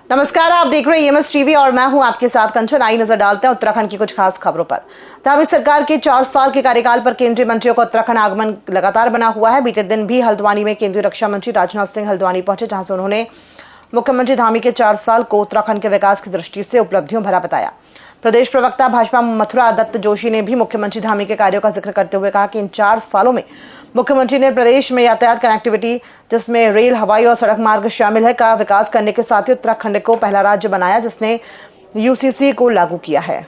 नमस्कार, आप देख रहे हैं EMS टीवी और मैं हूं आपके साथ कंचन। आई नजर डालते हैं उत्तराखंड की कुछ खास खबरों पर। धामी सरकार के 4 साल के कार्यकाल पर केंद्रीय मंत्रियों का उत्तराखंड आगमन लगातार बना हुआ है। बीते दिन भी हल्द्वानी में केंद्रीय रक्षा मंत्री राजनाथ सिंह हल्द्वानी पहुंचे, जहां से उन्होंने मुख्यमंत्री धामी के 4 साल को उत्तराखंड के विकास की दृष्टि से उपलब्धियों भरा बताया। प्रदेश प्रवक्ता भाजपा मथुरा दत्त जोशी ने भी मुख्यमंत्री धामी के कार्यों का जिक्र करते हुए कहा कि इन 4 सालों में मुख्यमंत्री ने प्रदेश में यातायात कनेक्टिविटी, जिसमें रेल, हवाई और सड़क मार्ग शामिल है, का विकास करने के साथ ही उत्तराखंड को पहला राज्य बनाया जिसने UCC को लागू किया है।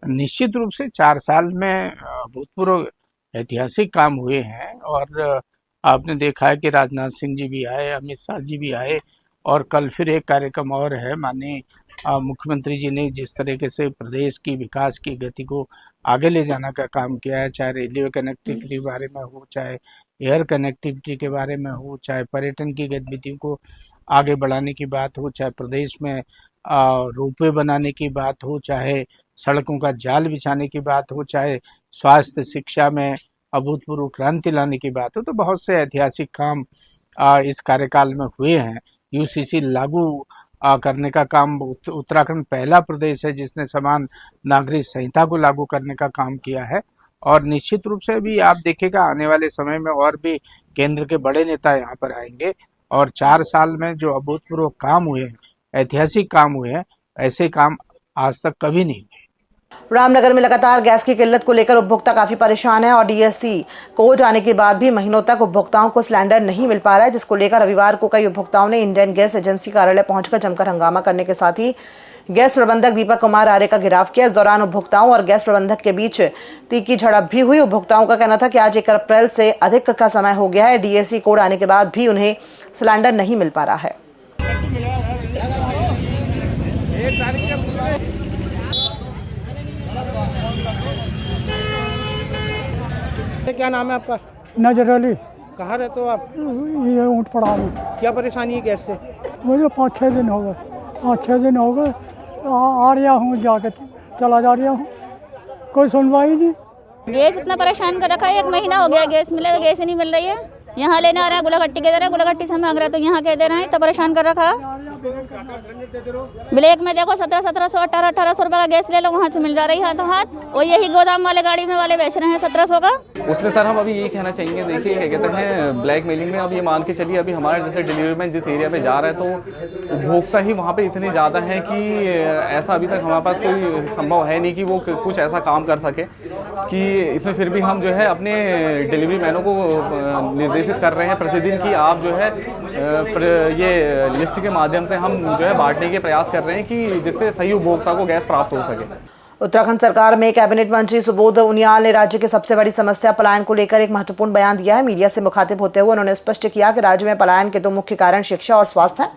निश्चित रूप से 4 साल में भूतपूर्व ऐतिहासिक काम हुए हैं और आपने देखा है कि राजनाथ सिंह जी भी आए, अमित शाह जी भी आए और कल फिर एक कार्यक्रम और है। माननीय मुख्यमंत्री जी ने जिस तरीके से प्रदेश की विकास की गति को आगे ले जाने का काम किया है, चाहे रेलवे कनेक्टिविटी के बारे में हो, चाहे एयर कनेक्टिविटी के बारे में हो, चाहे पर्यटन की गतिविधियों को आगे बढ़ाने की बात हो, चाहे प्रदेश में रोपवे बनाने की बात हो, चाहे सड़कों का जाल बिछाने की बात हो, चाहे स्वास्थ्य शिक्षा में अभूतपूर्व क्रांति लाने की बात हो, तो बहुत से ऐतिहासिक काम इस कार्यकाल में हुए हैं। UCC लागू करने का काम, उत्तराखंड पहला प्रदेश है जिसने समान नागरिक संहिता को लागू करने का काम किया है और निश्चित रूप से भी आप देखेगा आने वाले समय में और भी केंद्र के बड़े नेता यहाँ पर आएंगे और 4 साल में जो अभूतपूर्व काम हुए हैं, ऐतिहासिक काम हुए हैं, ऐसे काम आज तक कभी नहीं हुए। रामनगर में लगातार गैस की किल्लत को लेकर उपभोक्ता काफी परेशान है और DSC कोड आने के बाद भी महीनों तक उपभोक्ताओं को सिलेंडर नहीं मिल पा रहा है, जिसको लेकर रविवार को कई उपभोक्ताओं ने इंडियन गैस एजेंसी कार्यालय पहुंचकर जमकर हंगामा करने के साथ ही गैस प्रबंधक दीपक कुमार आर्य का घेराव किया। इस दौरान उपभोक्ताओं और गैस प्रबंधक के बीच तीखी झड़प भी हुई। उपभोक्ताओं का कहना था कि आज 1 अप्रैल से अधिक का समय हो गया है, DSC कोड आने के बाद भी उन्हें सिलेंडर नहीं मिल पा रहा है। क्या नाम है आपका? नजर अली। कहाँ रहते हो आप? ये ऊँट पड़ा में। क्या परेशानी है गैस से? मुझे 5-6 दिन हो गए, 5-6 दिन हो गए। आ रहा हूँ, जाके चला जा रहा हूँ, कोई सुनवाई नहीं। गैस इतना परेशान कर रखा है, 1 महीना हो गया गैस मिलेगा, गैस ही नहीं मिल रही है। यहाँ लेने आ रहा है, गुलाघट्टी के दे रहा है, गुलाघट्टी से मांग रहा है तो यहाँ कह दे रहे हैं, तो परेशान कर रखा। ब्लैक में देखो 1700 1800 रुपये का गैस ले लो, वहाँ से मिल जा रही हाथों हाथ, और यही गोदाम वाले गाड़ी में वाले बेच रहे हैं 1700 का। उसमें सर हम अभी यही कहना चाहेंगे, देखिए क्या कहते हैं, ब्लैक मेलिंग में अब ये मान के चलिए, अभी हमारे जैसे डिलीवरी मैन जिस एरिया पे जा रहा है तो उपभोक्ता ही वहाँ पे इतने ज़्यादा हैं कि ऐसा अभी तक हमारे पास कोई संभव है नहीं कि वो कुछ ऐसा काम कर सके कि इसमें फिर भी हम जो है अपने डिलीवरी मैनों को निर्देशित कर रहे हैं प्रतिदिन कि आप जो है ये लिस्ट के माध्यम से हम जो है बांटने के प्रयास कर रहे हैं कि जिससे सही उपभोक्ता को गैस प्राप्त हो सके। उत्तराखंड सरकार में कैबिनेट मंत्री सुबोध उनियाल ने राज्य की सबसे बड़ी समस्या पलायन को लेकर एक महत्वपूर्ण बयान दिया है। मीडिया से मुखातिब होते हुए उन्होंने स्पष्ट किया कि राज्य में पलायन के 2 मुख्य कारण शिक्षा और स्वास्थ्य हैं।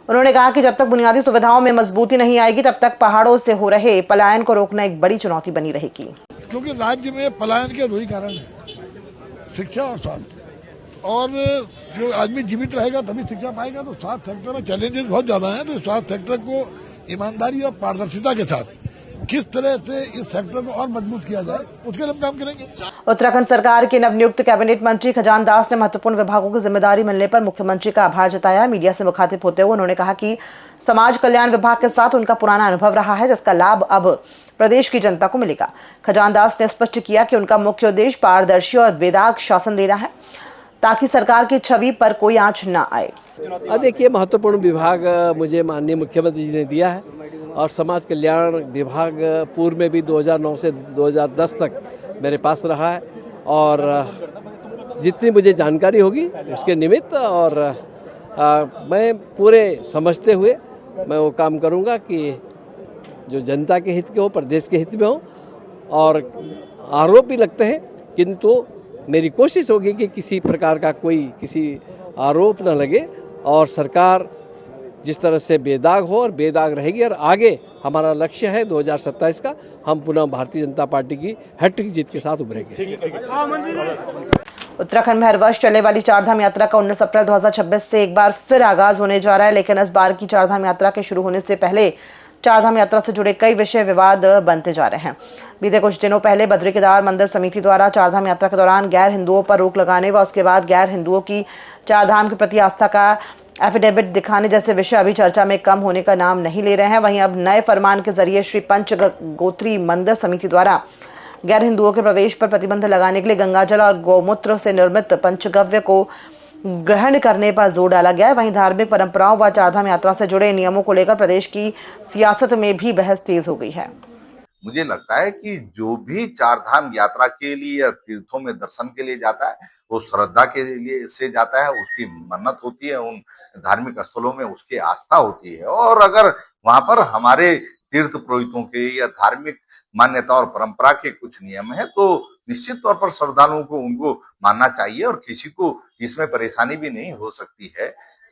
उन्होंने कहा कि जब तक बुनियादी सुविधाओं में मजबूती नहीं आएगी तब तक पहाड़ों से हो रहे पलायन को रोकना एक बड़ी चुनौती बनी रहेगी। क्योंकि राज्य में पलायन के 2 ही कारण है, शिक्षा और स्वास्थ्य। और जो आदमी जीवित रहेगा तभी शिक्षा पाएगा, तो स्वास्थ्य सेक्टर में चैलेंजेस बहुत ज्यादा हैं। तो स्वास्थ्य सेक्टर को ईमानदारी और पारदर्शिता के साथ किस तरह से इस सेक्टर को और मजबूत किया जाए, उसके लिए हम काम करेंगे। उत्तराखंड सरकार के नवनियुक्त कैबिनेट मंत्री खजान दास ने महत्वपूर्ण विभागों की जिम्मेदारी मिलने पर मुख्यमंत्री का आभार जताया। मीडिया से मुखातिब होते हुए उन्होंने कहा कि समाज कल्याण विभाग के साथ उनका पुराना अनुभव रहा है, जिसका लाभ अब प्रदेश की जनता को मिलेगा। खजान दास ने स्पष्ट किया कि उनका मुख्य उद्देश्य पारदर्शी और बेदाग शासन देना है, ताकि सरकार की छवि पर कोई आंच न आए। देखिए, महत्वपूर्ण विभाग मुझे माननीय मुख्यमंत्री जी ने दिया है और समाज कल्याण विभाग पूर्व में भी 2009 से 2010 तक मेरे पास रहा है और जितनी मुझे जानकारी होगी उसके निमित्त और मैं पूरे समझते हुए मैं वो काम करूंगा कि जो जनता के हित के हो, प्रदेश के हित में हो। और आरोप भी लगते हैं, किंतु मेरी कोशिश होगी कि किसी प्रकार का कोई किसी आरोप न लगे और सरकार जिस तरह से बेदाग हो और बेदाग रहेगी। और आगे हमारा लक्ष्य है 2027 का, हम पुनः भारतीय जनता पार्टी की हैट्रिक जीत के साथ उभरेंगे। उत्तराखंड में हर वर्ष चलने वाली चारधाम यात्रा का 19 अप्रैल 2026 से एक बार फिर आगाज होने जा रहा है, लेकिन इस बार की चारधाम यात्रा के शुरू होने से पहले चारधाम यात्रा से जुड़े कई विषय विवाद बनते जा रहे हैं। बीते कुछ दिनों पहले बद्री केदार मंदिर समिति द्वारा चारधाम यात्रा के दौरान गैर हिंदुओं पर रोक लगाने व उसके बाद गैर हिंदुओं की चारधाम के प्रति आस्था का एफिडेविट दिखाने जैसे विषय अभी चर्चा में कम होने का नाम नहीं ले रहे हैं। वहीं अब नए फरमान के जरिए श्री पंचगोत्री मंदिर समिति द्वारा गैर हिंदुओं के प्रवेश पर प्रतिबंध लगाने के लिए गंगाजल और गौमूत्र से निर्मित पंचगव्य को ग्रहण करने पर जोर डाला गया है। वहीं धार्मिक परंपराओं व चारधाम यात्रा से जुड़े नियमों को लेकर प्रदेश की सियासत में भी बहस तेज हो गई है। मुझे लगता है कि जो भी चारधाम यात्रा के लिए या तीर्थों में दर्शन के लिए जाता है वो श्रद्धा के लिए से जाता है, उसकी मन्नत होती है, उन धार्मिक स्थलों में उसकी आस्था होती है। और अगर वहां पर हमारे तीर्थ पुरोहितों के या धार्मिक मान्यता और परंपरा के कुछ नियम है तो निश्चित तौर पर श्रद्धालुओं को उनको मानना चाहिए और किसी को इसमें परेशानी भी नहीं हो सकती है।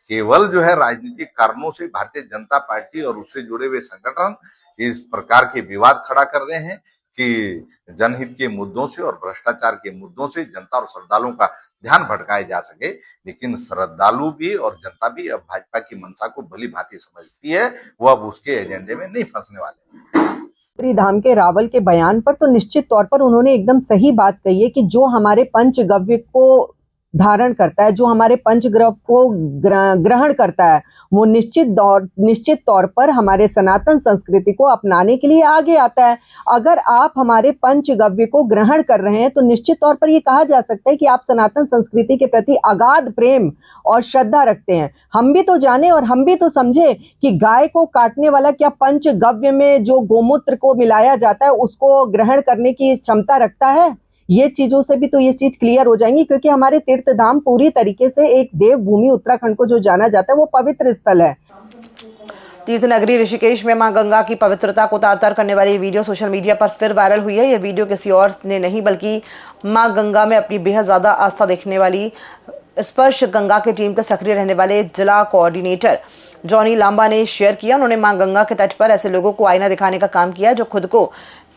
केवल जो है राजनीतिक कारणों से भारतीय जनता पार्टी और उससे जुड़े हुए संगठन इस प्रकार के विवाद खड़ा कर रहे हैं कि जनहित के मुद्दों से और भ्रष्टाचार के मुद्दों से जनता और श्रद्धालुओं का ध्यान भटकाया जा सके। लेकिन श्रद्धालु भी और जनता भी अब भाजपा की मंशा को भली भांति समझती है, वो अब उसके एजेंडे में नहीं फंसने वाले। धाम के रावल के बयान पर तो निश्चित तौर पर उन्होंने एकदम सही बात कही है कि जो हमारे पंचगव्य को धारण करता है, जो हमारे पंचग्रह को ग्रहण करता है, वो निश्चित तौर पर हमारे सनातन संस्कृति को अपनाने के लिए आगे आता है। अगर आप हमारे पंचगव्य को ग्रहण कर रहे हैं तो निश्चित तौर पर ये कहा जा सकता है कि आप सनातन संस्कृति के प्रति अगाध प्रेम और श्रद्धा रखते हैं। हम भी तो जाने और हम भी तो समझे कि गाय को काटने वाला क्या पंचगव्य में जो गोमूत्र को मिलाया जाता है उसको ग्रहण करने की क्षमता रखता है? ये चीजों से भी तो ये चीज क्लियर हो जाएंगी, क्योंकि हमारे तीर्थ धाम पूरी तरीके से एक देवभूमि उत्तराखंड को जो जाना जाता है वो पवित्र स्थल है। तीर्थ नगरी ऋषिकेश में मां गंगा की पवित्रता को तार-तार करने वाली वीडियो सोशल मीडिया पर फिर वायरल हुई है। यह वीडियो किसी और ने नहीं बल्कि मां गंगा में अपनी बेहद ज्यादा आस्था देखने वाली स्पर्श गंगा की टीम के सक्रिय रहने वाले जिला कोऑर्डिनेटर जॉनी लांबा ने शेयर किया। उन्होंने मां गंगा के तट पर ऐसे लोगों को आईना दिखाने का काम किया जो खुद को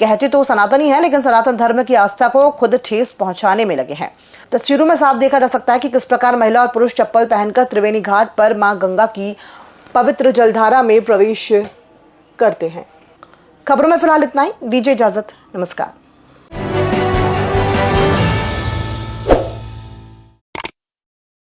कहते तो सनातनी है लेकिन सनातन धर्म की आस्था को खुद ठेस पहुंचाने में लगे हैं। तस्वीरों में साफ देखा जा सकता है कि किस प्रकार महिला और पुरुष चप्पल पहनकर त्रिवेणी घाट पर मां गंगा की पवित्र जलधारा में प्रवेश करते हैं। खबरों में फिलहाल इतना ही, दीजिए इजाजत, नमस्कार।